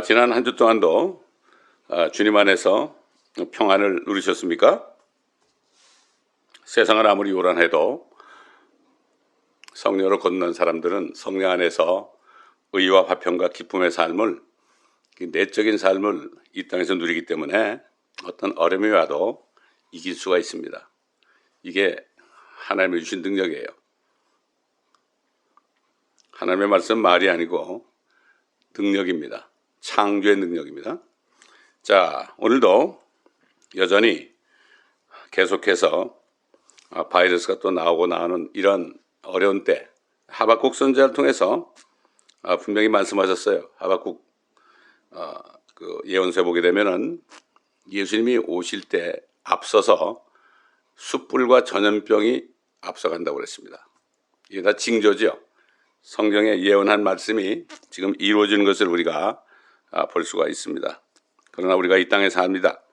지난 한 주 동안도 주님 안에서 평안을 누리셨습니까? 세상은 아무리 요란해도 성령으로 걷는 사람들은 성령 안에서 의와 화평과 기쁨의 삶을, 내적인 삶을 이 땅에서 누리기 때문에 어떤 어려움이 와도 이길 수가 있습니다. 이게 하나님이 주신 능력이에요. 하나님의 말씀 말이 아니고 능력입니다. 창조의 능력입니다. 자, 오늘도 여전히 계속해서 바이러스가 또 나오고 나오는 이런 어려운 때 하박국 선지자를 통해서 분명히 말씀하셨어요. 하박국 그 예언서에 보게 되면은 예수님이 오실 때 앞서서 숯불과 전염병이 앞서간다고 그랬습니다. 이게 다 징조죠. 성경에 예언한 말씀이 지금 이루어지는 것을 우리가 볼 수가 있습니다. 그러나 우리가 이 땅에 삽니다.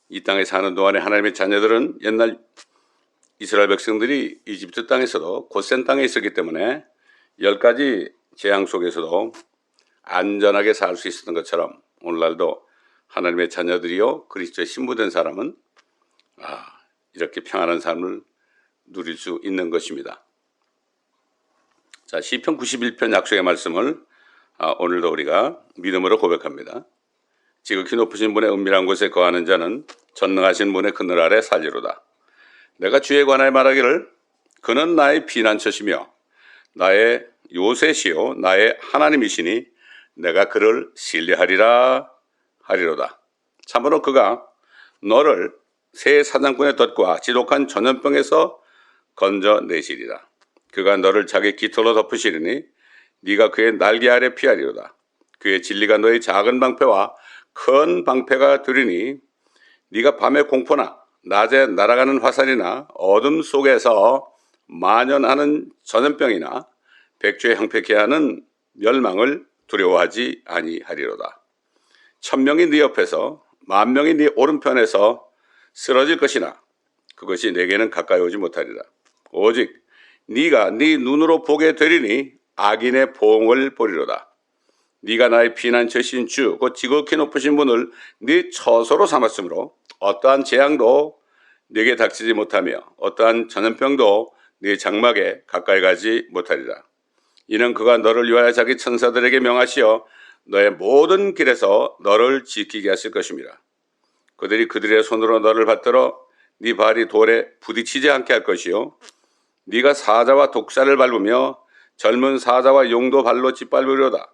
이 땅에 사는 동안에 하나님의 자녀들은 옛날 이스라엘 백성들이 이집트 땅에서도 곧센 땅에 있었기 때문에 10가지 재앙 속에서도 안전하게 살 수 있었던 것처럼 오늘날도 하나님의 자녀들이요 그리스도의 신부된 사람은 이렇게 평안한 삶을 누릴 수 있는 것입니다. 자, 시편 91편 약속의 말씀을 오늘도 우리가 믿음으로 고백합니다. 지극히 높으신 분의 은밀한 곳에 거하는 자는 전능하신 분의 그늘 아래 살리로다. 내가 주에 관하여 말하기를 그는 나의 피난처시며 나의 요새시요 나의 하나님이시니 내가 그를 신뢰하리라 하리로다. 참으로 그가 너를 새 사냥꾼의 덫과 지독한 전염병에서 건져내시리라. 그가 너를 자기 깃털로 덮으시리니 네가 그의 날개 아래 피하리로다. 그의 진리가 너의 작은 방패와 큰 방패가 되리니 네가 밤의 공포나 낮에 날아가는 화살이나 어둠 속에서 만연하는 전염병이나 백주에 형패케 하는 멸망을 두려워하지 아니하리로다. 1000명이 네 옆에서 10,000명이 네 오른편에서 쓰러질 것이나 그것이 내게는 가까이 오지 못하리라. 오직 네가 네 눈으로 보게 되리니 악인의 보응을 보리로다. 네가 나의 피난처신 주 곧 지극히 높으신 분을 네 처소로 삼았으므로 어떠한 재앙도 네게 닥치지 못하며 어떠한 전염병도 네 장막에 가까이 가지 못하리라. 이는 그가 너를 위하여 자기 천사들에게 명하시어 너의 모든 길에서 너를 지키게 하실 것입니다. 그들이 그들의 손으로 너를 받들어 네 발이 돌에 부딪히지 않게 할 것이요 네가 사자와 독사를 밟으며 젊은 사자와 용도 발로 짓밟으리로다.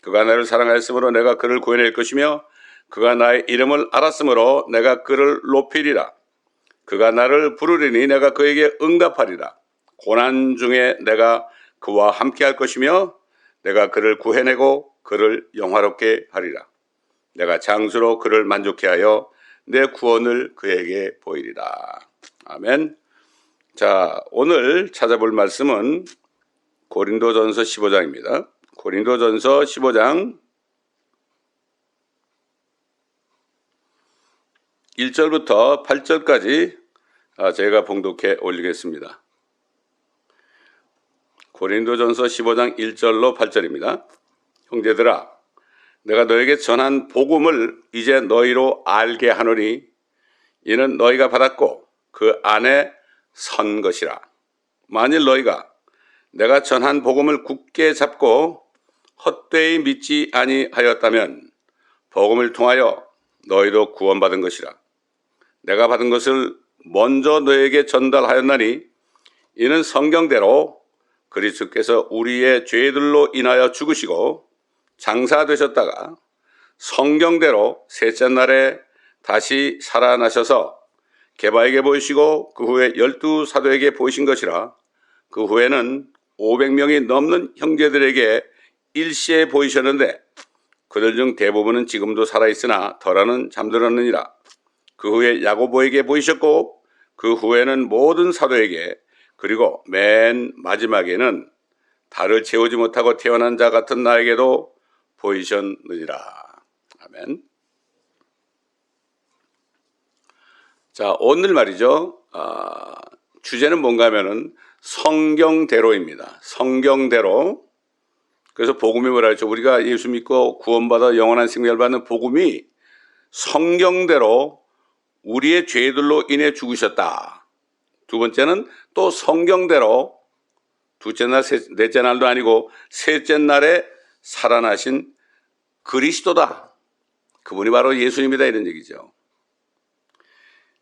그가 나를 사랑하였으므로 내가 그를 구해낼 것이며 그가 나의 이름을 알았으므로 내가 그를 높이리라. 그가 나를 부르리니 내가 그에게 응답하리라. 고난 중에 내가 그와 함께할 것이며 내가 그를 구해내고 그를 영화롭게 하리라. 내가 장수로 그를 만족케 하여 내 구원을 그에게 보이리라. 아멘. 자, 오늘 찾아볼 말씀은 고린도전서 15장입니다. 고린도전서 15장 1절부터 8절까지 제가 봉독해 올리겠습니다. 고린도전서 15장 1절로 8절입니다. 형제들아, 내가 너에게 전한 복음을 이제 너희로 알게 하노니 이는 너희가 받았고 그 안에 선 것이라. 만일 너희가 내가 전한 복음을 굳게 잡고 헛되이 믿지 아니하였다면 복음을 통하여 너희도 구원받은 것이라. 내가 받은 것을 먼저 너에게 전달하였나니 이는 성경대로 그리스도께서 우리의 죄들로 인하여 죽으시고 장사되셨다가 성경대로 셋째 날에 다시 살아나셔서 게바에게 보이시고 그 후에 12사도에게 보이신 것이라. 그 후에는 500명이 넘는 형제들에게 일시에 보이셨는데 그들 중 대부분은 지금도 살아있으나 덜하는 잠들었느니라. 그 후에 야고보에게 보이셨고 그 후에는 모든 사도에게 그리고 맨 마지막에는 달을 채우지 못하고 태어난 자 같은 나에게도 보이셨느니라. 아멘. 자, 오늘 말이죠. 주제는 뭔가 하면은 성경대로입니다. 성경대로 그래서 복음이 뭐라 했죠? 우리가 예수 믿고 구원받아 영원한 생명을 받는 복음이 성경대로 우리의 죄들로 인해 죽으셨다. 두 번째는 또 성경대로 둘째 날, 넷째 날도 아니고 셋째 날에 살아나신 그리스도다. 그분이 바로 예수님이다 이런 얘기죠.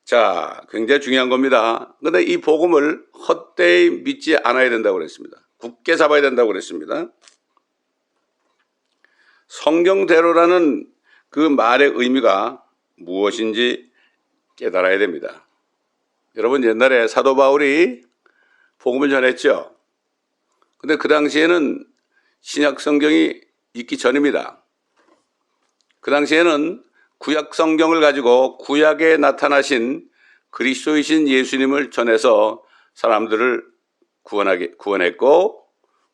자, 굉장히 중요한 겁니다. 그런데 이 복음을 헛되이 믿지 않아야 된다고 그랬습니다. 굳게 잡아야 된다고 그랬습니다. 성경대로라는 그 말의 의미가 무엇인지 깨달아야 됩니다. 여러분 옛날에 사도 바울이 복음을 전했죠. 근데 그 당시에는 신약 성경이 있기 전입니다. 그 당시에는 구약 성경을 가지고 구약에 나타나신 그리스도이신 예수님을 전해서 사람들을 구원했고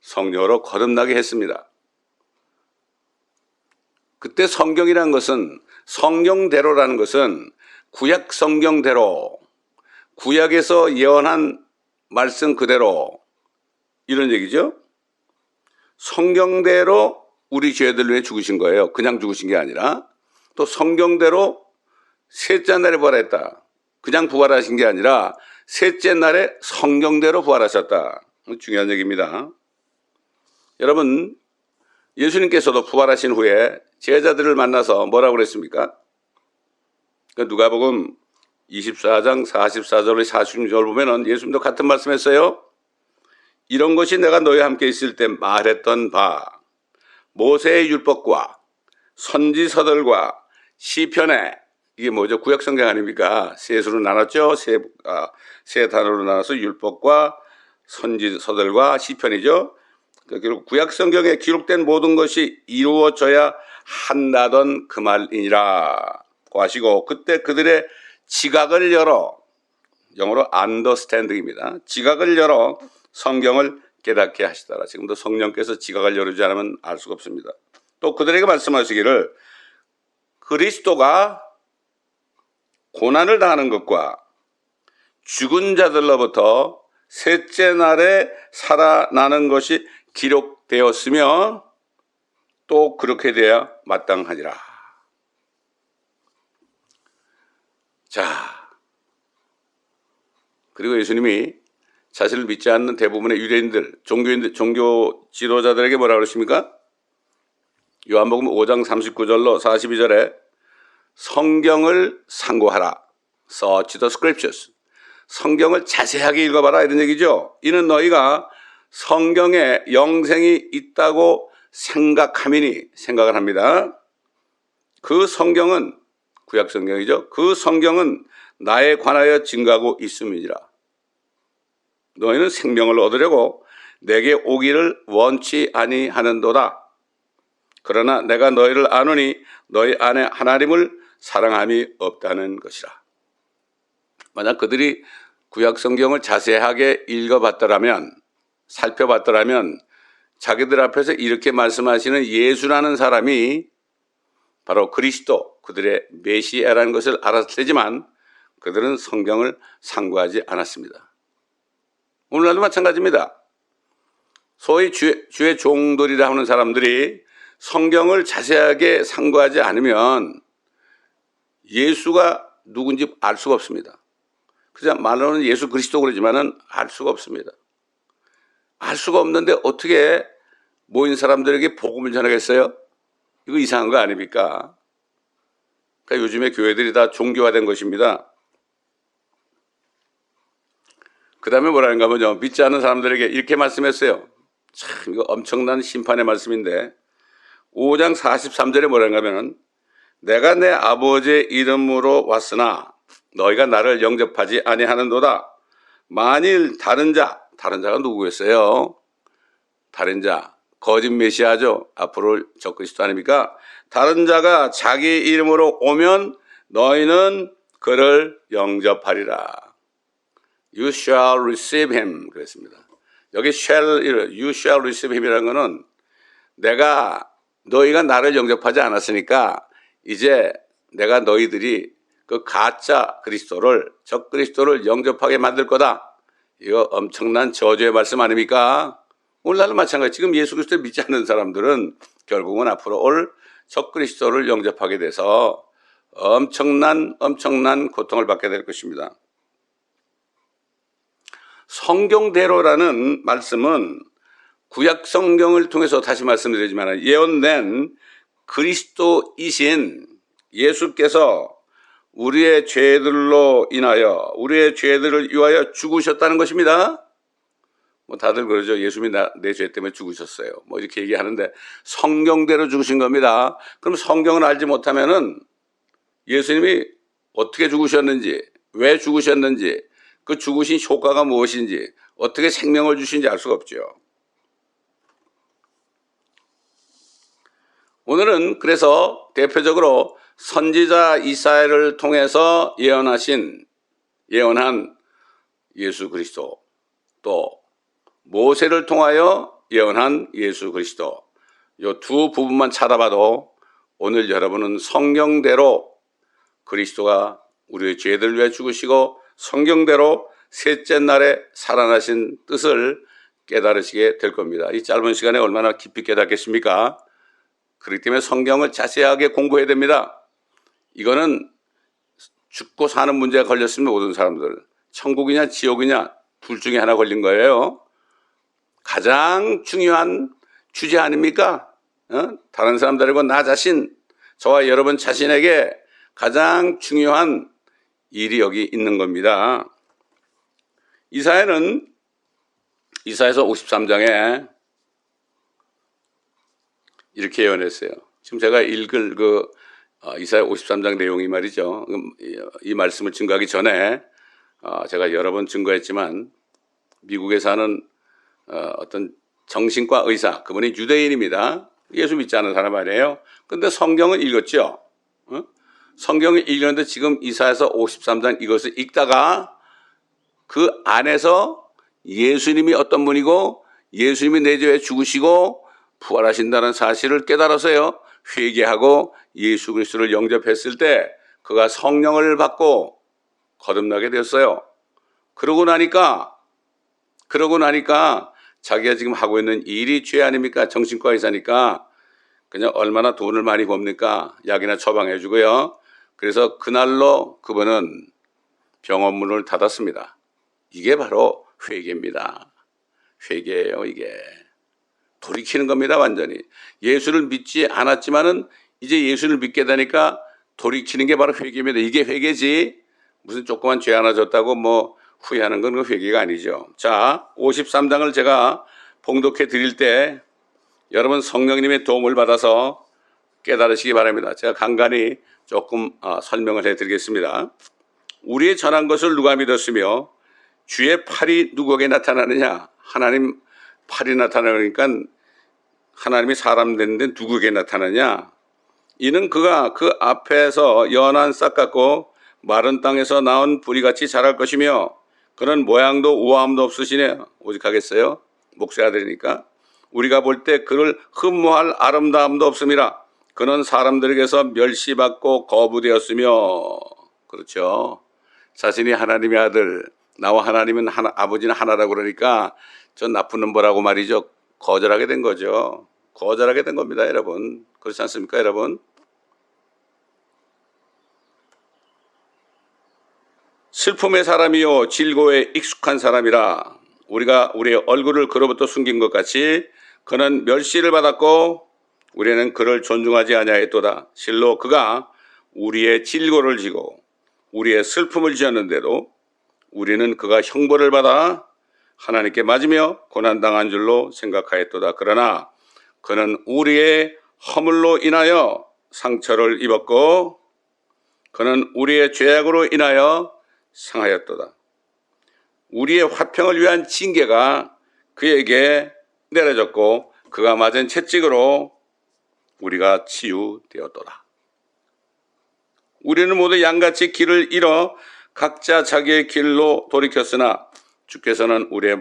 성령으로 거듭나게 했습니다. 그때 성경이라는 것은 성경대로라는 것은 구약 성경대로 구약에서 예언한 말씀 그대로 이런 얘기죠. 성경대로 우리 죄들 위해 죽으신 거예요. 그냥 죽으신 게 아니라 또 성경대로 셋째 날에 부활했다. 그냥 부활하신 게 아니라 셋째 날에 성경대로 부활하셨다. 중요한 얘기입니다. 여러분 예수님께서도 부활하신 후에 제자들을 만나서 뭐라고 그랬습니까? 누가복음 24장 44절에 46절 보면은 예수님도 같은 말씀했어요. 이런 것이 내가 너희와 함께 있을 때 말했던 바 모세의 율법과 선지서들과 시편에 이게 뭐죠? 구약 성경 아닙니까? 세 수로 나눴죠. 세 단어로 나눠서 율법과 선지서들과 시편이죠. 결국 구약 성경에 기록된 모든 것이 이루어져야 한다던 그 말이니라고 하시고 그때 그들의 지각을 열어 영어로 understanding입니다. 지각을 열어 성경을 깨닫게 하시더라. 지금도 성령께서 지각을 열지 않으면 알 수가 없습니다. 또 그들에게 말씀하시기를 그리스도가 고난을 당하는 것과 죽은 자들로부터 셋째 날에 살아나는 것이 기록되었으며 또 그렇게 돼야 마땅하니라. 자, 그리고 예수님이 자신을 믿지 않는 대부분의 유대인들, 종교 지도자들에게 뭐라 그러십니까? 요한복음 5장 39절로 42절에 성경을 상고하라. Search the scriptures. 성경을 자세하게 읽어봐라 이런 얘기죠. 이는 너희가 성경에 영생이 있다고 생각을 합니다. 그 성경은 구약 성경이죠. 그 성경은 나에 관하여 증거하고 있음이니라. 너희는 생명을 얻으려고 내게 오기를 원치 아니하는도다. 그러나 내가 너희를 아노니 너희 안에 하나님을 사랑함이 없다는 것이라. 만약 그들이 구약 성경을 자세하게 읽어봤더라면 살펴봤더라면 자기들 앞에서 이렇게 말씀하시는 예수라는 사람이 바로 그리스도, 그들의 메시아라는 것을 알았을 테지만 그들은 성경을 상고하지 않았습니다. 오늘날도 마찬가지입니다. 소위 주의 종들이라 하는 사람들이 성경을 자세하게 상고하지 않으면 예수가 누군지 알 수가 없습니다. 그냥 말로는 예수 그리스도 그러지만은 알 수가 없습니다. 알 수가 없는데 어떻게 모인 사람들에게 복음을 전하겠어요? 이거 이상한 거 아닙니까? 그러니까 요즘에 교회들이 다 종교화된 것입니다. 그 다음에 뭐라는가 하면요. 믿지 않는 사람들에게 이렇게 말씀했어요. 참 이거 엄청난 심판의 말씀인데 5장 43절에 뭐라는가 하면은 내가 내 아버지의 이름으로 왔으나 너희가 나를 영접하지 아니하는도다. 만일 다른 자가 누구였어요? 다른 자, 거짓 메시아죠. 앞으로 적그리스도 아닙니까? 다른 자가 자기 이름으로 오면 너희는 그를 영접하리라. You shall receive him 그랬습니다. 여기 you shall receive him이라는 것은 너희가 나를 영접하지 않았으니까 이제 내가 너희들이 그 가짜 그리스도를 적그리스도를 영접하게 만들 거다. 이거 엄청난 저주의 말씀 아닙니까? 오늘날은 마찬가지. 지금 예수 그리스도를 믿지 않는 사람들은 결국은 앞으로 올 적그리스도를 영접하게 돼서 엄청난 고통을 받게 될 것입니다. 성경대로라는 말씀은 구약 성경을 통해서 다시 말씀드리지만 예언된 그리스도이신 예수께서 우리의 죄들로 인하여 우리의 죄들을 위하여 죽으셨다는 것입니다. 뭐 다들 그러죠. 예수님이 내 죄 때문에 죽으셨어요. 뭐 이렇게 얘기하는데 성경대로 죽으신 겁니다. 그럼 성경을 알지 못하면은 예수님이 어떻게 죽으셨는지, 왜 죽으셨는지, 그 죽으신 효과가 무엇인지, 어떻게 생명을 주신지 알 수가 없죠. 오늘은 그래서 대표적으로 선지자 이사야를 통해서 예언한 예수 그리스도, 또 모세를 통하여 예언한 예수 그리스도, 이 두 부분만 찾아봐도 오늘 여러분은 성경대로 그리스도가 우리의 죄들 위해 죽으시고 성경대로 셋째 날에 살아나신 뜻을 깨달으시게 될 겁니다. 이 짧은 시간에 얼마나 깊이 깨닫겠습니까? 그렇기 때문에 성경을 자세하게 공부해야 됩니다. 이거는 죽고 사는 문제가 걸렸으면 모든 사람들 천국이냐 지옥이냐 둘 중에 하나 걸린 거예요. 가장 중요한 주제 아닙니까? 다른 사람들과 나 자신, 저와 여러분 자신에게 가장 중요한 일이 여기 있는 겁니다. 이사야서 53장에 이렇게 예언했어요. 지금 제가 읽을 이사야 53장 내용이 말이죠. 이 말씀을 증거하기 전에 제가 여러 번 증거했지만 미국에 사는 어떤 정신과 의사, 그분이 유대인입니다. 예수 믿지 않는 사람 아니에요. 근데 성경을 읽었죠. 성경을 읽었는데 지금 이사야서 53장 이것을 읽다가 그 안에서 예수님이 어떤 분이고 예수님이 내 죄에 죽으시고 부활하신다는 사실을 깨달아서요. 회개하고 예수 그리스도를 영접했을 때 그가 성령을 받고 거듭나게 되었어요. 그러고 나니까 자기가 지금 하고 있는 일이 죄 아닙니까? 정신과 의사니까 그냥 얼마나 돈을 많이 법니까? 약이나 처방해 주고요. 그래서 그날로 그분은 병원 문을 닫았습니다. 이게 바로 회개입니다. 회개예요, 이게. 돌이키는 겁니다, 완전히. 예수를 믿지 않았지만은 이제 예수를 믿게 되니까 돌이키는 게 바로 회개입니다. 이게 회개지. 무슨 조그만 죄 하나 졌다고 뭐 후회하는 건 그 회개가 아니죠. 자, 53장을 제가 봉독해 드릴 때 여러분 성령님의 도움을 받아서 깨달으시기 바랍니다. 제가 간간히 조금 설명을 해 드리겠습니다. 우리의 전한 것을 누가 믿었으며 주의 팔이 누구에게 나타나느냐? 하나님 팔이 나타나니까 하나님이 사람 됐는데 누구에게 나타나냐? 이는 그가 그 앞에서 연한 싹 같고 마른 땅에서 나온 뿌리같이 자랄 것이며 그는 모양도 우아함도 없으시네. 오직 하겠어요? 목사의 아들이니까. 우리가 볼 때 그를 흠모할 아름다움도 없음이라. 그는 사람들에게서 멸시받고 거부되었으며. 그렇죠. 자신이 하나님의 아들, 나와 하나님은 아버지는 하나라고 그러니까 저 나쁜 놈보라고 말이죠. 거절하게 된 거죠. 거절하게 된 겁니다, 여러분. 그렇지 않습니까, 여러분? 슬픔의 사람이요 질고에 익숙한 사람이라. 우리가 우리의 얼굴을 그로부터 숨긴 것 같이 그는 멸시를 받았고 우리는 그를 존중하지 아니하였도다. 실로 그가 우리의 질고를 지고 우리의 슬픔을 지었는데도 우리는 그가 형벌을 받아 하나님께 맞으며 고난당한 줄로 생각하였도다. 그러나 그는 우리의 허물로 인하여 상처를 입었고 그는 우리의 죄악으로 인하여 상하였도다. 우리의 화평을 위한 징계가 그에게 내려졌고 그가 맞은 채찍으로 우리가 치유되었도다. 우리는 모두 양같이 길을 잃어 각자 자기의 길로 돌이켰으나 주께서는 우리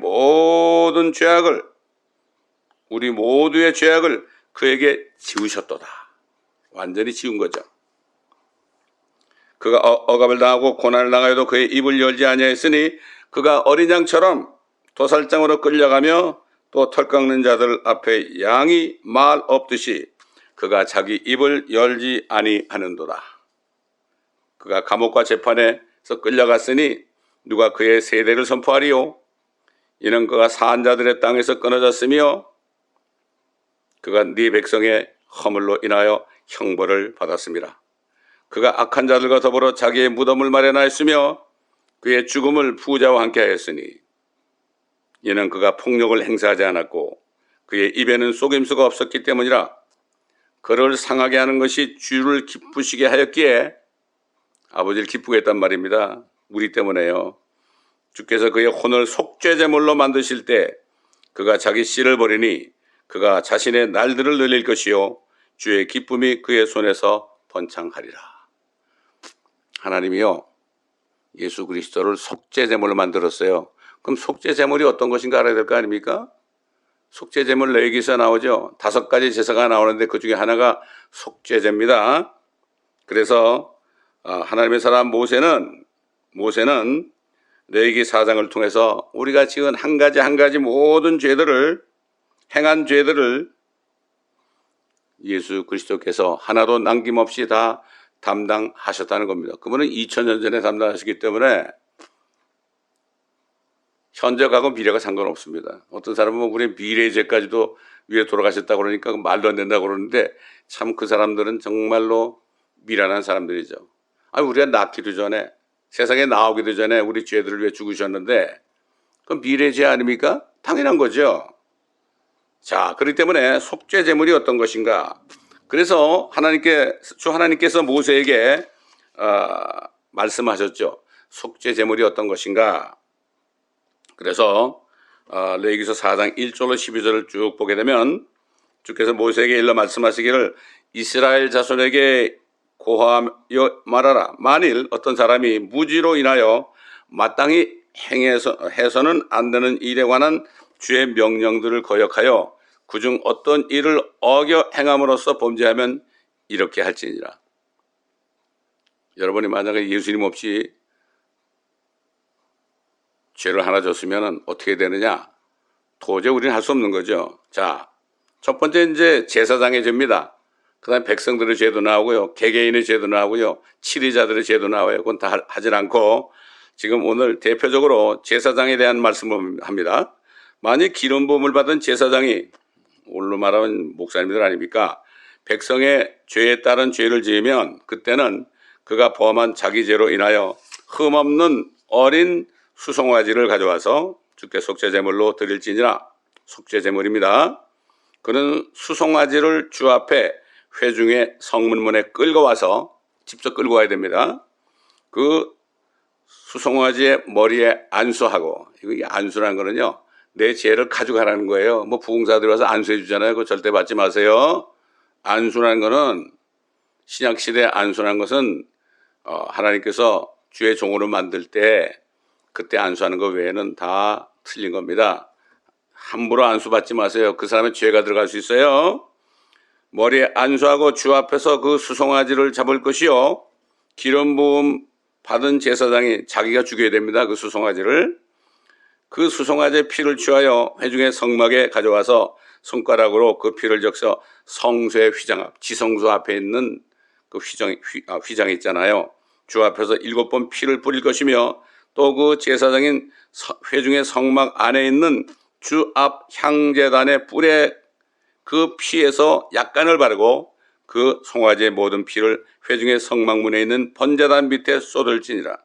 모두의 죄악을 그에게 지우셨도다. 완전히 지운 거죠. 그가 억압을 당하고 고난을 당하여도 그의 입을 열지 아니하였으니 그가 어린 양처럼 도살장으로 끌려가며 또 털 깎는 자들 앞에 양이 말 없듯이 그가 자기 입을 열지 아니하는도다. 그가 감옥과 재판에서 끌려갔으니 누가 그의 세대를 선포하리요? 이는 그가 사한 자들의 땅에서 끊어졌으며 그가 네 백성의 허물로 인하여 형벌을 받았습니다. 그가 악한 자들과 더불어 자기의 무덤을 마련하였으며 그의 죽음을 부자와 함께 하였으니 이는 그가 폭력을 행사하지 않았고 그의 입에는 속임수가 없었기 때문이라. 그를 상하게 하는 것이 주를 기쁘시게 하였기에, 아버지를 기쁘게 했단 말입니다. 우리 때문에요. 주께서 그의 혼을 속죄제물로 만드실 때 그가 자기 씨를 버리니 그가 자신의 날들을 늘릴 것이요 주의 기쁨이 그의 손에서 번창하리라. 하나님이요, 예수 그리스도를 속죄제물로 만들었어요. 그럼 속죄제물이 어떤 것인가 알아야 될 거 아닙니까? 속죄제물 레위기서 나오죠. 5가지 제사가 나오는데 그 중에 하나가 속죄제입니다. 그래서 하나님의 사람 모세는 레위기 4장을 통해서 우리가 지은 한 가지 모든 죄들을, 행한 죄들을 예수 그리스도께서 하나도 남김없이 다 담당하셨다는 겁니다. 그분은 2000년 전에 담당하셨기 때문에 현재하고 미래가 상관없습니다. 어떤 사람은 우리 미래의 죄까지도 위에 돌아가셨다고 그러니까 말도 안 된다고 그러는데 참 그 사람들은 정말로 미련한 사람들이죠. 우리가 낳기도 전에, 세상에 나오기도 전에 우리 죄들을 위해 죽으셨는데 그건 미래의 죄 아닙니까? 당연한 거죠. 자, 그렇기 때문에 속죄 제물이 어떤 것인가? 그래서 주 하나님께서 모세에게 말씀하셨죠. 속죄 제물이 어떤 것인가? 그래서 레위기서 4장 1절로 12절을 쭉 보게 되면 주께서 모세에게 일러 말씀하시기를 이스라엘 자손에게 고하여 말하라. 만일 어떤 사람이 무지로 인하여 마땅히 해서는 안 되는 일에 관한 주의 명령들을 거역하여 그중 어떤 일을 어겨 행함으로써 범죄하면 이렇게 할지니라. 여러분이 만약에 예수님 없이 죄를 하나 졌으면 어떻게 되느냐? 도저히 우리는 할 수 없는 거죠. 자, 첫 번째 이제 제사장의 죄입니다. 그 다음에 백성들의 죄도 나오고요. 개개인의 죄도 나오고요. 치리자들의 죄도 나와요. 그건 다 하질 않고 지금 오늘 대표적으로 제사장에 대한 말씀을 합니다. 만약 기름 부음을 받은 제사장이, 오늘로 말하면 목사님들 아닙니까? 백성의 죄에 따른 죄를 지으면 그때는 그가 범한 자기 죄로 인하여 흠없는 어린 수송아지를 가져와서 주께 속죄제물로 드릴지니라. 속죄제물입니다. 그는 수송아지를 주 앞에 회중의 성문문에 끌고 와서 직접 끌고 와야 됩니다. 그 수송아지의 머리에 안수하고, 이 안수라는 거는요, 내 죄를 가져가라는 거예요. 뭐 부흥사들이 와서 안수해 주잖아요. 그거 절대 받지 마세요. 안수라는 거는, 신약시대 안수라는 것은 하나님께서 주의 종으로 만들 때 그때 안수하는 것 외에는 다 틀린 겁니다. 함부로 안수받지 마세요. 그 사람의 죄가 들어갈 수 있어요. 머리에 안수하고 주 앞에서 그 수송아지를 잡을 것이요, 기름 부음 받은 제사장이 자기가 죽여야 됩니다. 그 수송아지를. 그 수송아지의 피를 취하여 회중의 성막에 가져와서 손가락으로 그 피를 적셔 성소의 휘장 앞, 지성소 앞에 있는 그 휘장 있잖아요. 주 앞에서 7번 피를 뿌릴 것이며 또 그 제사장인 회중의 성막 안에 있는 주 앞 향제단의 뿔에 그 피에서 약간을 바르고 그 송아지의 모든 피를 회중의 성막문에 있는 번제단 밑에 쏟을지니라.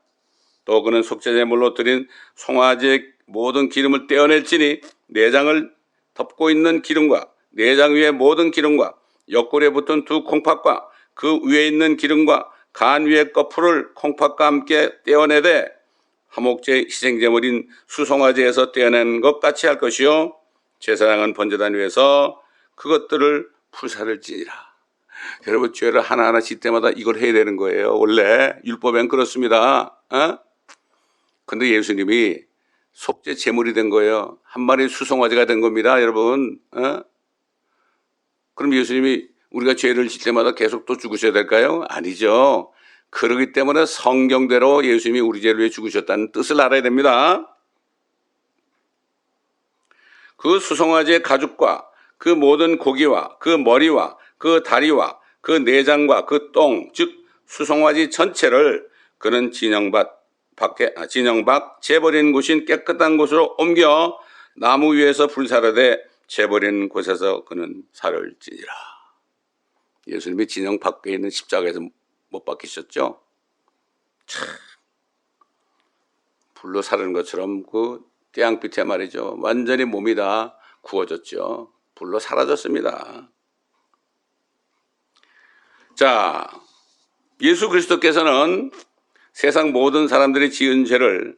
또 그는 속죄제물로 드린 송아지의 모든 기름을 떼어낼지니 내장을 덮고 있는 기름과 내장 위의 모든 기름과 옆구리에 붙은 두 콩팥과 그 위에 있는 기름과 간 위의 거풀을 콩팥과 함께 떼어내되 화목제 희생제물인 수송아지에서 떼어낸 것 같이 할 것이요, 제사장은 번제단 위에서 그것들을 불사를지니라. 여러분, 죄를 하나하나 질 때마다 이걸 해야 되는 거예요. 원래 율법엔 그렇습니다. 근데 예수님이 속죄 제물이 된 거예요. 한 마리 수송아지가 된 겁니다, 여러분. 그럼 예수님이 우리가 죄를 질 때마다 계속 또 죽으셔야 될까요? 아니죠. 그러기 때문에 성경대로 예수님이 우리 죄를 위해 죽으셨다는 뜻을 알아야 됩니다. 그 수송아지의 가죽과 그 모든 고기와 그 머리와 그 다리와 그 내장과 그 똥, 즉 수송아지 전체를 그는 진영 밖 재버린 곳인 깨끗한 곳으로 옮겨 나무 위에서 불사르되 재버린 곳에서 그는 살을 찌니라. 예수님이 진영 밖에 있는 십자가에서 못 박히셨죠? 참, 불로 사르는 것처럼 그 태양빛에 말이죠. 완전히 몸이 다 구워졌죠. 불로 사라졌습니다. 자, 예수 그리스도께서는 세상 모든 사람들이 지은 죄를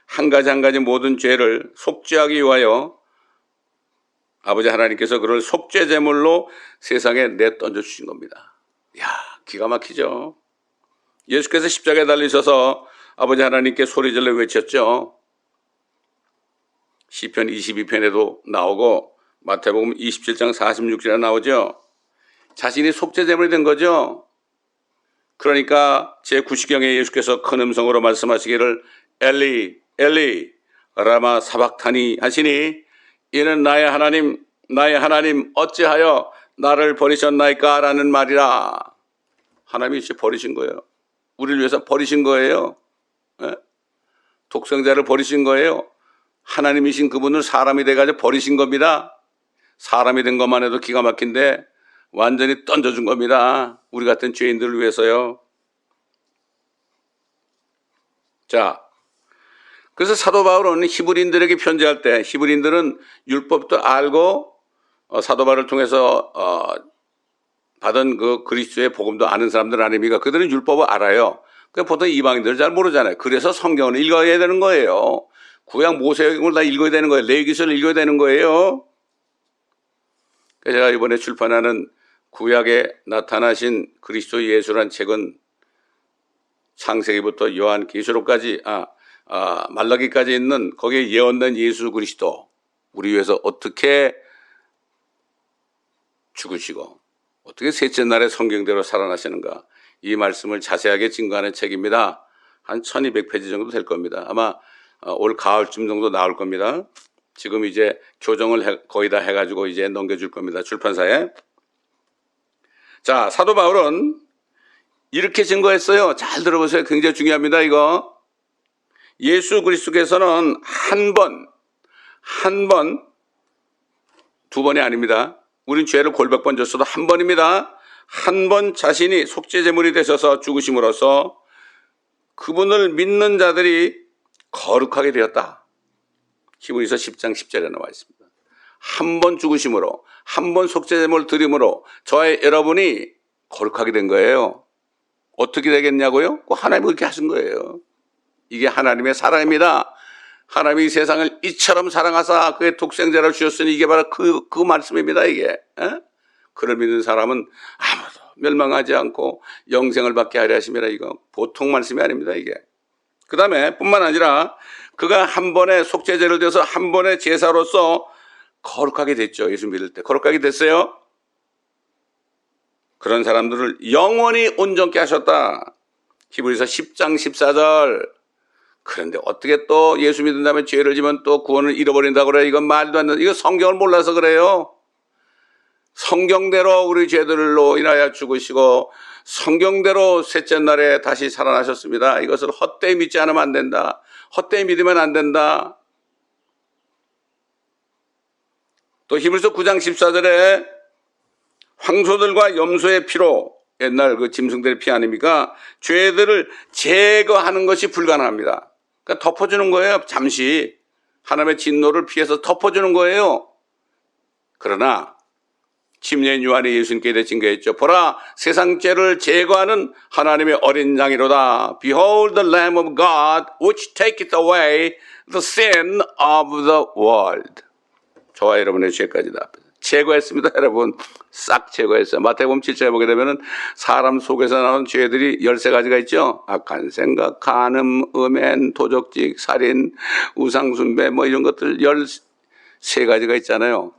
한 가지 모든 죄를 속죄하기 위하여 아버지 하나님께서 그를 속죄 제물로 세상에 내던져 주신 겁니다. 이야, 기가 막히죠. 예수께서 십자가에 달리셔서 아버지 하나님께 소리질러 외쳤죠. 시편 22편에도 나오고 마태복음 27장 46절에 나오죠. 자신이 속죄 제물이 된 거죠. 그러니까 제9시경에 예수께서 큰 음성으로 말씀하시기를 엘리 엘리 라마 사박타니 하시니 이는 나의 하나님 어찌하여 나를 버리셨나이까 라는 말이라. 하나님이 이제 버리신 거예요. 우리를 위해서 버리신 거예요. 예? 독생자를 버리신 거예요. 하나님이신 그분을 사람이 돼가지고 버리신 겁니다. 사람이 된 것만 해도 기가 막힌데 완전히 던져준 겁니다. 우리 같은 죄인들을 위해서요. 자, 그래서 사도 바울은 히브리인들에게 편지할 때 히브리인들은 율법도 알고 사도 바울을 통해서 받은 그 그리스도의 복음도 아는 사람들 아닙니까? 그들은 율법을 알아요. 보통 이방인들은 잘 모르잖아요. 그래서 성경을 읽어야 되는 거예요. 구약 모세경을 다 읽어야 되는 거예요. 레위기서를 읽어야 되는 거예요. 그래서 제가 이번에 출판하는 구약에 나타나신 그리스도 예수란 책은 창세기부터 요한계시록까지 말라기까지 있는 거기에 예언된 예수 그리스도, 우리 위해서 어떻게 죽으시고 어떻게 셋째 날에 성경대로 살아나시는가, 이 말씀을 자세하게 증거하는 책입니다. 한 1200페이지 정도 될 겁니다. 아마 올 가을쯤 정도 나올 겁니다. 지금 이제 교정을 거의 다 해가지고 이제 넘겨줄 겁니다. 출판사에. 자, 사도 바울은 이렇게 증거했어요. 잘 들어보세요. 굉장히 중요합니다, 이거. 예수 그리스도께서는 한 번, 두 번이 아닙니다. 우린 죄를 골백 번 졌어도 한 번입니다. 한 번 자신이 속죄 제물이 되셔서 죽으심으로써 그분을 믿는 자들이 거룩하게 되었다. 히브리서 10장 10절에 나와 있습니다. 한 번 죽으심으로, 한 번 속죄 제물을 드림으로 저의 여러분이 거룩하게 된 거예요. 어떻게 되겠냐고요? 하나님이 그렇게 하신 거예요. 이게 하나님의 사랑입니다. 하나님이 세상을 이처럼 사랑하사 그의 독생자를 주셨으니 이게 바로 그 말씀입니다. 이게. 그를 믿는 사람은 아무도 멸망하지 않고 영생을 받게 하려 하심이라. 이거 보통 말씀이 아닙니다. 이게. 그 다음에 뿐만 아니라 그가 한 번의 속죄제를 돼서 한 번의 제사로서 거룩하게 됐죠. 예수 믿을 때 거룩하게 됐어요. 그런 사람들을 영원히 온전케 하셨다. 히브리서 10장 14절. 그런데 어떻게 또 예수 믿은 다음에 죄를 지면 또 구원을 잃어버린다고 그래요? 이건 말도 안 되는, 이거 성경을 몰라서 그래요. 성경대로 우리 죄들로 인하여 죽으시고 성경대로 셋째 날에 다시 살아나셨습니다. 이것을 헛되이 믿지 않으면 안 된다. 헛되이 믿으면 안 된다. 또 히브리서 9장 14절에 황소들과 염소의 피로, 옛날 그 짐승들의 피 아닙니까? 죄들을 제거하는 것이 불가능합니다. 그러니까 덮어주는 거예요. 잠시 하나님의 진노를 피해서 덮어주는 거예요. 그러나 침례인 요한이 예수님께 대해 증거했죠. 보라, 세상 죄를 제거하는 하나님의 어린 양이로다. Behold the Lamb of God which taketh away the sin of the world. 저와 여러분의 죄까지 다 제거했습니다. 여러분, 싹 제거했어요. 마태복음 7장에 보게 되면 사람 속에서 나온 죄들이 13가지가 있죠. 악한 생각, 간음, 음행, 도적질, 살인, 우상숭배 뭐 이런 것들 13가지가 있잖아요.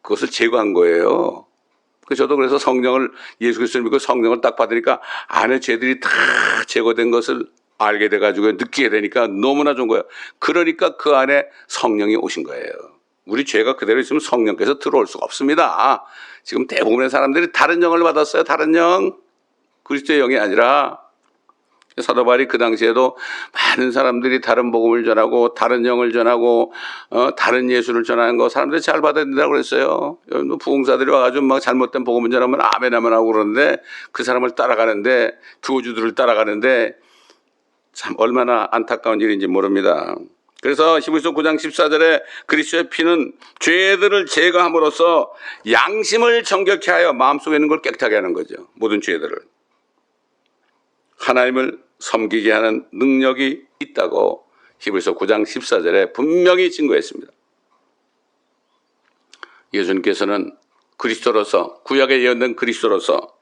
그것을 제거한 거예요. 저도 그래서 성령을, 예수 그리스도를 믿고 성령을 딱 받으니까 안에 죄들이 다 제거된 것을 알게 돼가지고 느끼게 되니까 너무나 좋은 거예요. 그러니까 그 안에 성령이 오신 거예요. 우리 죄가 그대로 있으면 성령께서 들어올 수가 없습니다. 지금 대부분의 사람들이 다른 영을 받았어요. 다른 영. 그리스도의 영이 아니라. 사도 바울이 그 당시에도 많은 사람들이 다른 복음을 전하고 다른 영을 전하고 다른 예수를 전하는 거 사람들이 잘 받아들인다고 그랬어요. 부흥사들이 와가지고 막 잘못된 복음을 전하면 아멘 아멘 하고 그러는데 그 사람을 따라가는데 교주들을 따라가는데 참 얼마나 안타까운 일인지 모릅니다. 그래서 히브리서 9장 14절에 그리스도의 피는 죄들을 제거함으로써 양심을 정결케 하여 마음속에 있는 걸 깨끗하게 하는 거죠. 모든 죄들을. 하나님을 섬기게 하는 능력이 있다고 히브리서 9장 14절에 분명히 증거했습니다. 예수님께서는 그리스도로서 구약에 예언된 그리스도로서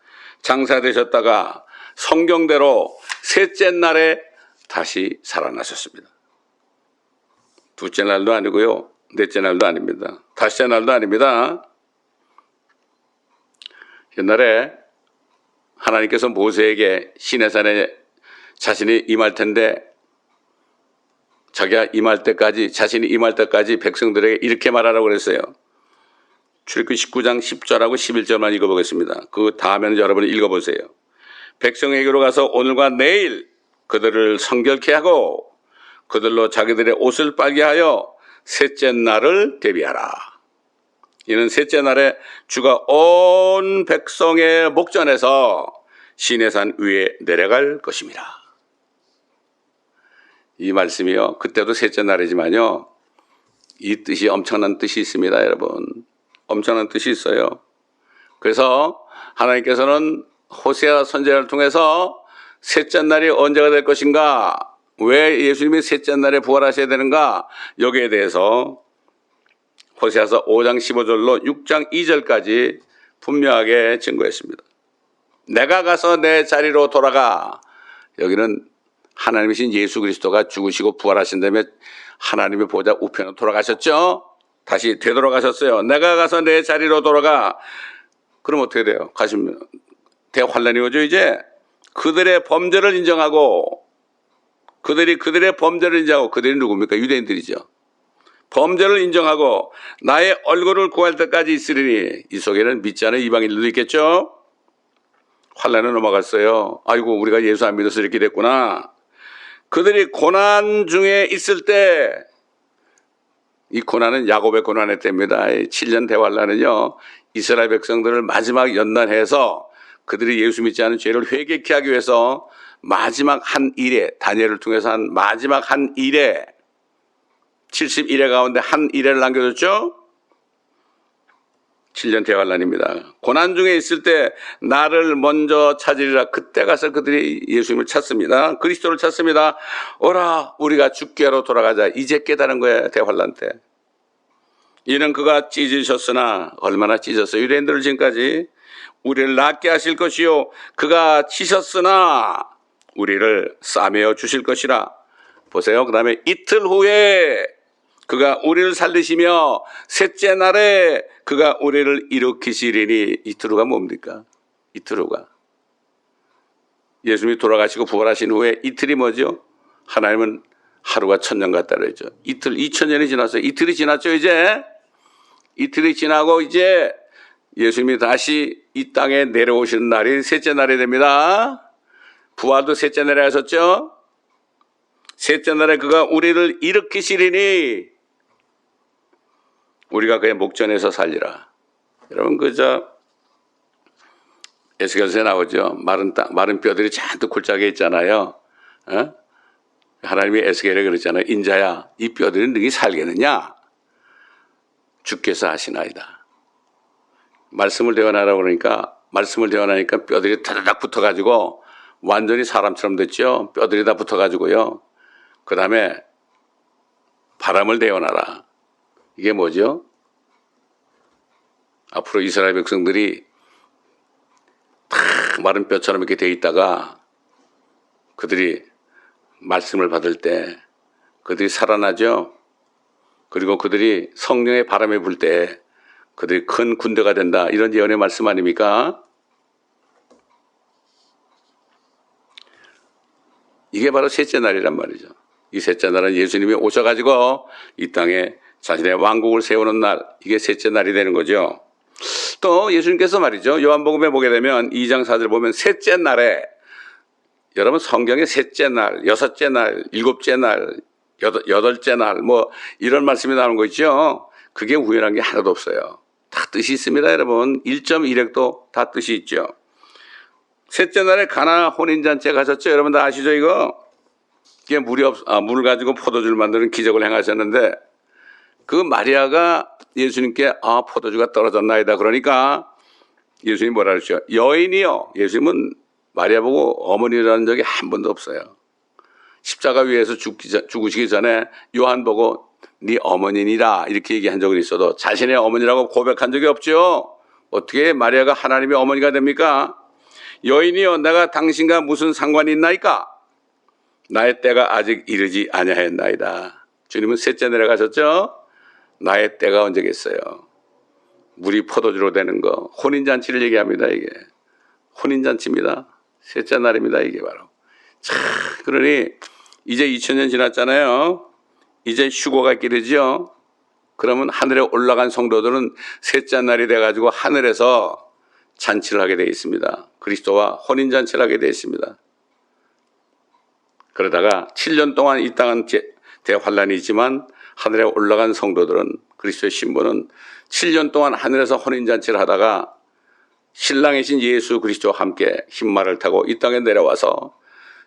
장사되셨다가 성경대로 셋째 날에 다시 살아나셨습니다. 둘째 날도 아니고요. 넷째 날도 아닙니다. 다섯째 날도 아닙니다. 옛날에 하나님께서 모세에게 시내산에 자신이 임할 텐데 자기가 임할 때까지 자신이 임할 때까지 백성들에게 이렇게 말하라고 그랬어요. 출애굽기 19장 10절하고 11절만 읽어보겠습니다. 그 다음에는 여러분이 읽어보세요. 백성에게로 가서 오늘과 내일 그들을 성결케 하고 그들로 자기들의 옷을 빨게 하여 셋째 날을 대비하라. 이는 셋째 날에 주가 온 백성의 목전에서 시내산 위에 내려갈 것입니다. 이 말씀이요. 그때도 셋째 날이지만요. 이 뜻이 엄청난 뜻이 있습니다, 여러분. 엄청난 뜻이 있어요. 그래서 하나님께서는 호세아 선지자를 통해서 셋째 날이 언제가 될 것인가? 왜 예수님이 셋째 날에 부활하셔야 되는가? 여기에 대해서 호세아서 5장 15절로 6장 2절까지 분명하게 증거했습니다. 내가 가서 내 자리로 돌아가. 여기는 하나님이신 예수 그리스도가 죽으시고 부활하신 다음에 하나님의 보좌 우편으로 돌아가셨죠. 다시 되돌아가셨어요. 내가 가서 내 자리로 돌아가. 그럼 어떻게 돼요? 가시면 대환란이 오죠. 이제 그들의 범죄를 인정하고 그들의 범죄를 인정하고 그들이 누굽니까? 유대인들이죠. 범죄를 인정하고 나의 얼굴을 구할 때까지 있으리니 이 속에는 믿지 않은 이방인들도 있겠죠. 환란에 넘어갔어요. 아이고 우리가 예수 안 믿어서 이렇게 됐구나. 그들이 고난 중에 있을 때 이 고난은 야곱의 고난의 때입니다. 7년 대환란은요. 이스라엘 백성들을 마지막 연단해서 그들이 예수 믿지 않은 죄를 회개케 하기 위해서 마지막 한 일에 다니엘을 통해서 한 마지막 한 일에 71회 가운데 한 일회를 남겨줬죠. 7년 대환란입니다. 고난 중에 있을 때 나를 먼저 찾으리라. 그때 가서 그들이 예수님을 찾습니다. 그리스도를 찾습니다. 오라 우리가 주께로 돌아가자. 이제 깨달은 거예요. 대환란 때. 이는 그가 찢으셨으나 얼마나 찢었어요. 유대인들을 지금까지. 우리를 낫게 하실 것이요 그가 치셨으나 우리를 싸매어 주실 것이라. 보세요. 그 다음에 이틀 후에 그가 우리를 살리시며 셋째 날에 그가 우리를 일으키시리니. 이틀 후가 뭡니까? 이틀 후가 예수님이 돌아가시고 부활하신 후에 이틀이 뭐죠? 하나님은 하루가 천년 같다 그러죠. 이틀 2000년이 지났어요. 이틀이 지났죠. 이제 이틀이 지나고 이제 예수님이 다시 이 땅에 내려오시는 날이 셋째 날이 됩니다. 부활도 셋째 날에 하셨죠. 셋째 날에 그가 우리를 일으키시리니 우리가 그의 목전에서 살리라. 여러분 그저 에스겔서에 나오죠. 마른 뼈들이 잔뜩 골짜기에 있잖아요. 하나님이 에스겔에 그랬잖아요. 인자야 이 뼈들이 능히 살겠느냐? 주께서 하시나이다. 말씀을 대언하라고 그러니까 말씀을 대언하니까 뼈들이 다다닥 붙어가지고 완전히 사람처럼 됐죠. 뼈들이 다 붙어가지고요. 그 다음에 바람을 대언하라. 이게 뭐죠? 앞으로 이스라엘 백성들이 다 마른 뼈처럼 이렇게 돼 있다가 그들이 말씀을 받을 때 그들이 살아나죠. 그리고 그들이 성령의 바람에 불 때 그들이 큰 군대가 된다. 이런 예언의 말씀 아닙니까? 이게 바로 셋째 날이란 말이죠. 이 셋째 날은 예수님이 오셔가지고 이 땅에 자신의 왕국을 세우는 날, 이게 셋째 날이 되는 거죠. 또 예수님께서 말이죠. 요한복음에 보게 되면 2장 4절 보면 셋째 날에, 여러분 성경에 셋째 날, 여섯째 날, 일곱째 날, 여덟째 날 뭐 이런 말씀이 나오는 거 있죠. 그게 우연한 게 하나도 없어요. 다 뜻이 있습니다, 여러분. 1.1핵도 다 뜻이 있죠. 셋째 날에 가나 혼인잔치에 가셨죠. 여러분 다 아시죠, 이거? 이게 물을 가지고 포도주를 만드는 기적을 행하셨는데, 그 마리아가 예수님께 포도주가 떨어졌나이다. 그러니까 예수님이 뭐라 그러죠? 여인이요. 예수님은 마리아 보고 어머니라는 적이 한 번도 없어요. 십자가 위에서 죽으시기 전에 요한 보고 네 어머니니라 이렇게 얘기한 적은 있어도 자신의 어머니라고 고백한 적이 없죠. 어떻게 마리아가 하나님의 어머니가 됩니까? 여인이여, 내가 당신과 무슨 상관이 있나이까? 나의 때가 아직 이르지 아니하였나이다. 주님은 셋째 내려가셨죠? 나의 때가 언제겠어요? 물이 포도주로 되는 거, 혼인잔치를 얘기합니다. 이게 혼인잔치입니다. 셋째 날입니다. 이게 바로. 자, 그러니 이제 2000년 지났잖아요. 이제 휴거가 끼르죠. 그러면 하늘에 올라간 성도들은 셋째 날이 돼가지고 하늘에서 잔치를 하게 되어 있습니다. 그리스도와 혼인잔치를 하게 되어 있습니다. 그러다가 7년 동안 이 땅은 대환란이 있지만 하늘에 올라간 성도들은, 그리스도의 신부는 7년 동안 하늘에서 혼인잔치를 하다가 신랑이신 예수 그리스도와 함께 흰말을 타고 이 땅에 내려와서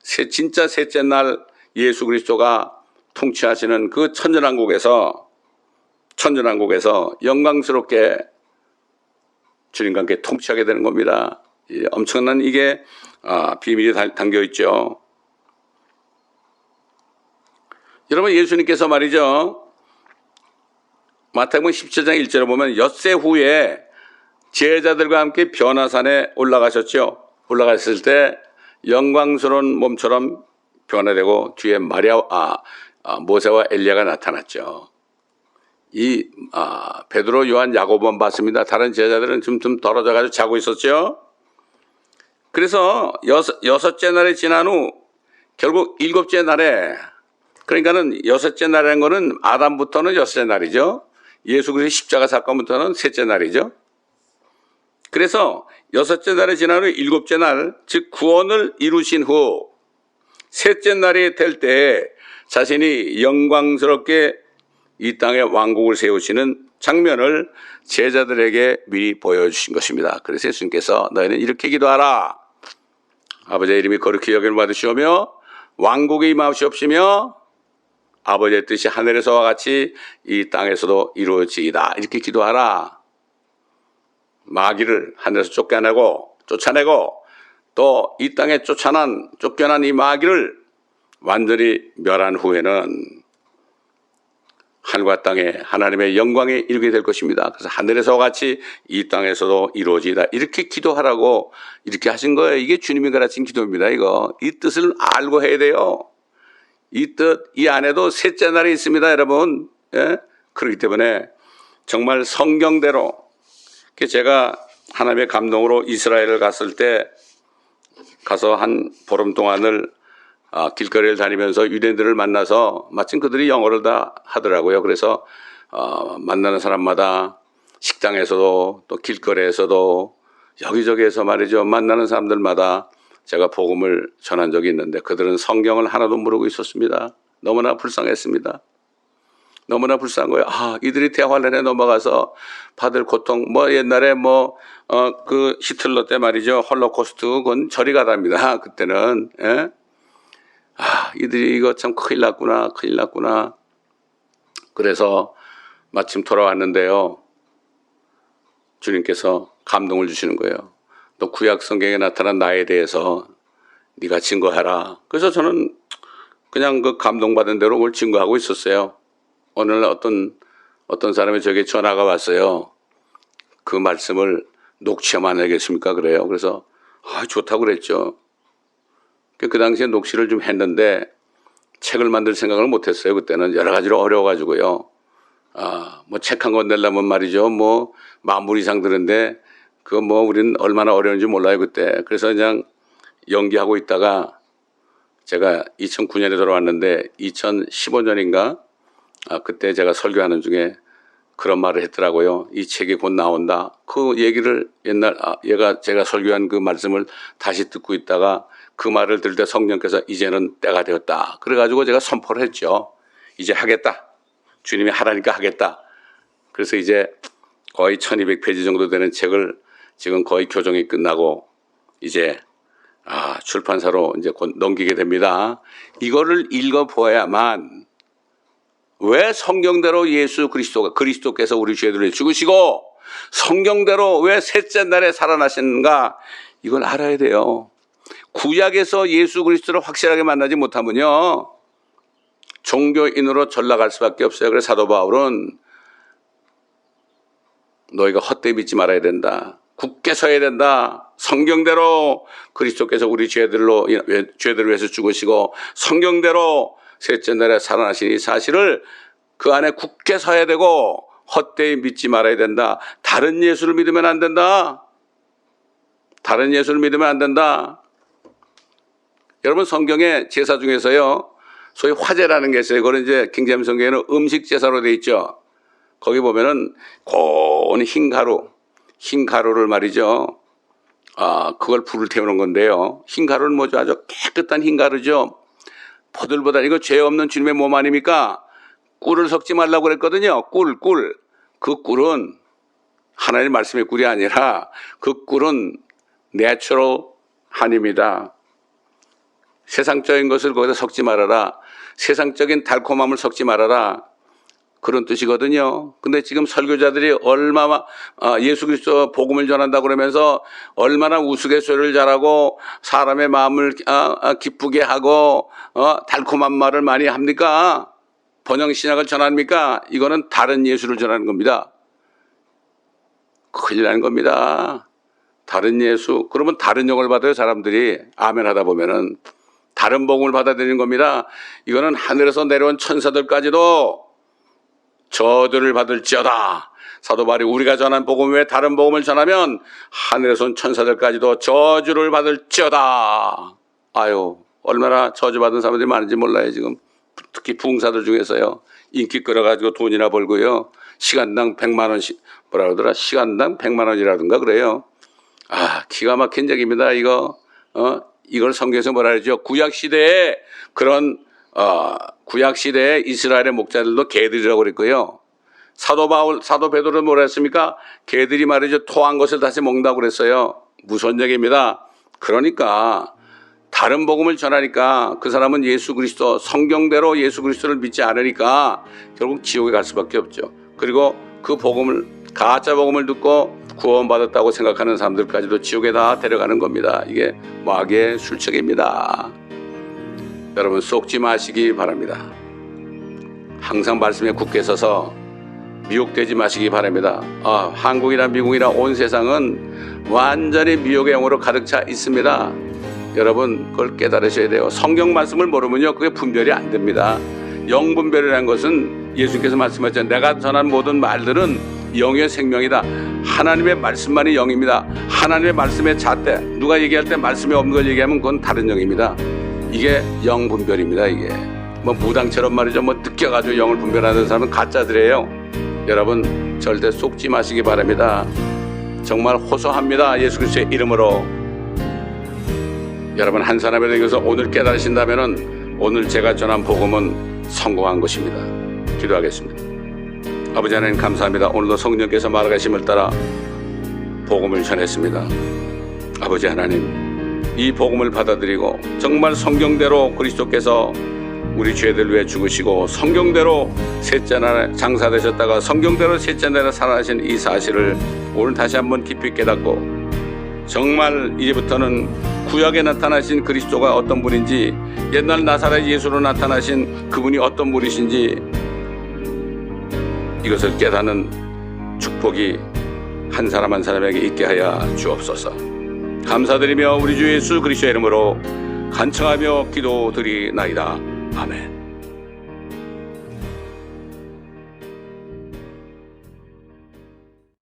진짜 셋째 날 예수 그리스도가 통치하시는 그 천년왕국에서 영광스럽게 주님과 함께 통치하게 되는 겁니다. 엄청난 이게 비밀이 담겨 있죠. 여러분, 예수님께서 말이죠, 마태복음 17장 1절에 보면 엿새 후에 제자들과 함께 변화산에 올라가셨죠. 올라갔을 때 영광스러운 몸처럼 변화되고 뒤에 모세와 엘리야가 나타났죠. 이 베드로, 요한, 야고보만 봤습니다. 다른 제자들은 좀 떨어져가지고 자고 있었죠. 그래서 여섯째 날이 지난 후 결국 일곱째 날에, 그러니까는 여섯째 날이라는 거는 아담부터는 여섯째 날이죠. 예수 그리스도의 십자가 사건부터는 셋째 날이죠. 그래서 여섯째 날이 지난 후 일곱째 날, 즉 구원을 이루신 후 셋째 날이 될 때 자신이 영광스럽게 이 땅에 왕국을 세우시는 장면을 제자들에게 미리 보여주신 것입니다. 그래서 예수님께서 너희는 이렇게 기도하라. 아버지의 이름이 거룩히 여김을 받으시오며 왕국이 임하시옵시며 아버지의 뜻이 하늘에서와 같이 이 땅에서도 이루어지이다. 이렇게 기도하라. 마귀를 하늘에서 쫓아내고 또 이 땅에 쫓겨난 이 마귀를 완전히 멸한 후에는 하늘과 땅에 하나님의 영광에 이르게 될 것입니다. 그래서 하늘에서와 같이 이 땅에서도 이루어지이다. 이렇게 기도하라고 이렇게 하신 거예요. 이게 주님이 가르친 기도입니다. 이 뜻을 알고 해야 돼요. 이 뜻, 이 안에도 셋째 날이 있습니다, 여러분. 예? 그렇기 때문에 정말 성경대로, 제가 하나님의 감동으로 이스라엘을 갔을 때 가서 한 보름 동안을 길거리를 다니면서 유대인들을 만나서 마침 그들이 영어를 다 하더라고요. 그래서 만나는 사람마다 식당에서도 또 길거리에서도 여기저기에서 말이죠, 만나는 사람들마다 제가 복음을 전한 적이 있는데 그들은 성경을 하나도 모르고 있었습니다. 너무나 불쌍했습니다. 너무나 불쌍한 거예요. 이들이 대환란에 넘어가서 받을 고통, 옛날에 그 히틀러 때 말이죠, 홀로코스트, 그건 저리 가답니다. 그때는. 예? 이들이 이거 참 큰일 났구나. 그래서 마침 돌아왔는데요, 주님께서 감동을 주시는 거예요. 또 구약 성경에 나타난 나에 대해서 네가 증거하라. 그래서 저는 그냥 그 감동받은 대로 그걸 증거하고 있었어요. 오늘 어떤 사람이 저에게 전화가 왔어요. 그 말씀을 녹취하면 안 되겠습니까? 그래요. 그래서 좋다고 그랬죠. 그 당시에 녹취를 좀 했는데 책을 만들 생각을 못했어요. 그때는 여러 가지로 어려워가지고요. 책 한 권 내려면 말이죠, 10,000불 이상 드는데 우리는 얼마나 어려운지 몰라요, 그때. 그래서 그냥 연기하고 있다가 제가 2009년에 돌아왔는데 2015년인가 그때 제가 설교하는 중에 그런 말을 했더라고요. 이 책이 곧 나온다. 그 얘기를 제가 설교한 그 말씀을 다시 듣고 있다가 그 말을 들을 때 성령께서 이제는 때가 되었다. 그래가지고 제가 선포를 했죠. 이제 하겠다. 주님이 하라니까 하겠다. 그래서 이제 거의 1200페이지 정도 되는 책을 지금 거의 교정이 끝나고 이제 출판사로 이제 곧 넘기게 됩니다. 이거를 읽어보아야만 왜 성경대로 예수 그리스도께서 우리 죄들을 죽으시고 성경대로 왜 셋째 날에 살아나시는가 이걸 알아야 돼요. 구약에서 예수 그리스도를 확실하게 만나지 못하면요 종교인으로 전락할 수밖에 없어요. 그래서 사도 바울은 너희가 헛되이 믿지 말아야 된다. 굳게 서야 된다. 성경대로 그리스도께서 우리 죄들을 위해서 죽으시고 성경대로 셋째 날에 살아나신 이 사실을 그 안에 굳게 서야 되고 헛되이 믿지 말아야 된다. 다른 예수를 믿으면 안 된다. 다른 예수를 믿으면 안 된다. 여러분 성경에 제사 중에서요 소위 화제라는 게 있어요. 그건 이제 킹제임스 성경에는 음식 제사로 돼 있죠. 거기 보면은 고운 흰 가루를 말이죠. 그걸 불을 태우는 건데요. 흰 가루는 뭐죠? 아주 깨끗한 흰 가루죠. 포들보다 이거 죄 없는 주님의 몸 아닙니까? 꿀을 섞지 말라고 그랬거든요. 꿀. 그 꿀은 하나님 말씀의 꿀이 아니라 그 꿀은 내추럴 한입니다. 세상적인 것을 거기다 섞지 말아라. 세상적인 달콤함을 섞지 말아라. 그런 뜻이거든요. 근데 지금 설교자들이 얼마나 예수 그리스도 복음을 전한다고 그러면서 얼마나 우스갯소리를 잘하고 사람의 마음을 기쁘게 하고 달콤한 말을 많이 합니까? 번영신약을 전합니까? 이거는 다른 예수를 전하는 겁니다. 큰일 나는 겁니다. 다른 예수. 그러면 다른 영을 받아요. 사람들이 아멘 하다 보면은 다른 복음을 받아들이는 겁니다. 이거는 하늘에서 내려온 천사들까지도 저주를 받을지어다. 사도 바울이 우리가 전한 복음 외에 다른 복음을 전하면 하늘에서 온 천사들까지도 저주를 받을지어다. 아유, 얼마나 저주받은 사람들이 많은지 몰라요. 지금 특히 부흥사들 중에서요. 인기 끌어가지고 돈이나 벌고요. 시간당 100만 원씩 뭐라 그러더라. 시간당 100만 원이라든가 그래요. 기가 막힌 적입니다. 이걸 성경에서 뭐라 그러죠. 구약시대에 그런 구약시대에 이스라엘의 목자들도 개들이라고 그랬고요. 사도 베드로는 뭐라 했습니까? 개들이 말이죠. 토한 것을 다시 먹는다고 그랬어요. 무서운 얘기입니다. 그러니까 다른 복음을 전하니까 그 사람은 예수 그리스도 성경대로 예수 그리스도를 믿지 않으니까 결국 지옥에 갈 수밖에 없죠. 그리고 그 복음을 가짜 복음을 듣고 구원받았다고 생각하는 사람들까지도 지옥에 다 데려가는 겁니다. 이게 마귀의 술책입니다. 여러분 속지 마시기 바랍니다. 항상 말씀에 굳게 서서 미혹되지 마시기 바랍니다. 한국이나 미국이나 온 세상은 완전히 미혹의 영으로 가득 차 있습니다. 여러분 그걸 깨달으셔야 돼요. 성경 말씀을 모르면요 그게 분별이 안 됩니다. 영분별이라는 것은 예수께서 말씀하셨잖아요. 내가 전한 모든 말들은 영의 생명이다. 하나님의 말씀만이 영입니다. 하나님의 말씀의 잣대 누가 얘기할 때 말씀이 없는 걸 얘기하면 그건 다른 영입니다. 이게 영 분별입니다. 이게 뭐 무당처럼 말이죠. 느껴가지고 영을 분별하는 사람은 가짜들이에요. 여러분 절대 속지 마시기 바랍니다. 정말 호소합니다. 예수 그리스도의 이름으로 여러분 한 사람에 대해서 오늘 깨달으신다면은 오늘 제가 전한 복음은 성공한 것입니다. 기도하겠습니다. 아버지 하나님 감사합니다. 오늘도 성령께서 말하심을 따라 복음을 전했습니다. 아버지 하나님 이 복음을 받아들이고 정말 성경대로 그리스도께서 우리 죄들 위해 죽으시고 성경대로 셋째 날에 장사되셨다가 성경대로 셋째 날에 살아나신 이 사실을 오늘 다시 한번 깊이 깨닫고 정말 이제부터는 구약에 나타나신 그리스도가 어떤 분인지 옛날 나사렛 예수로 나타나신 그분이 어떤 분이신지 이것을 깨닫는 축복이 한 사람 한 사람에게 있게 하여 주옵소서. 감사드리며 우리 주 예수 그리스도의 이름으로 간청하며 기도드리나이다. 아멘.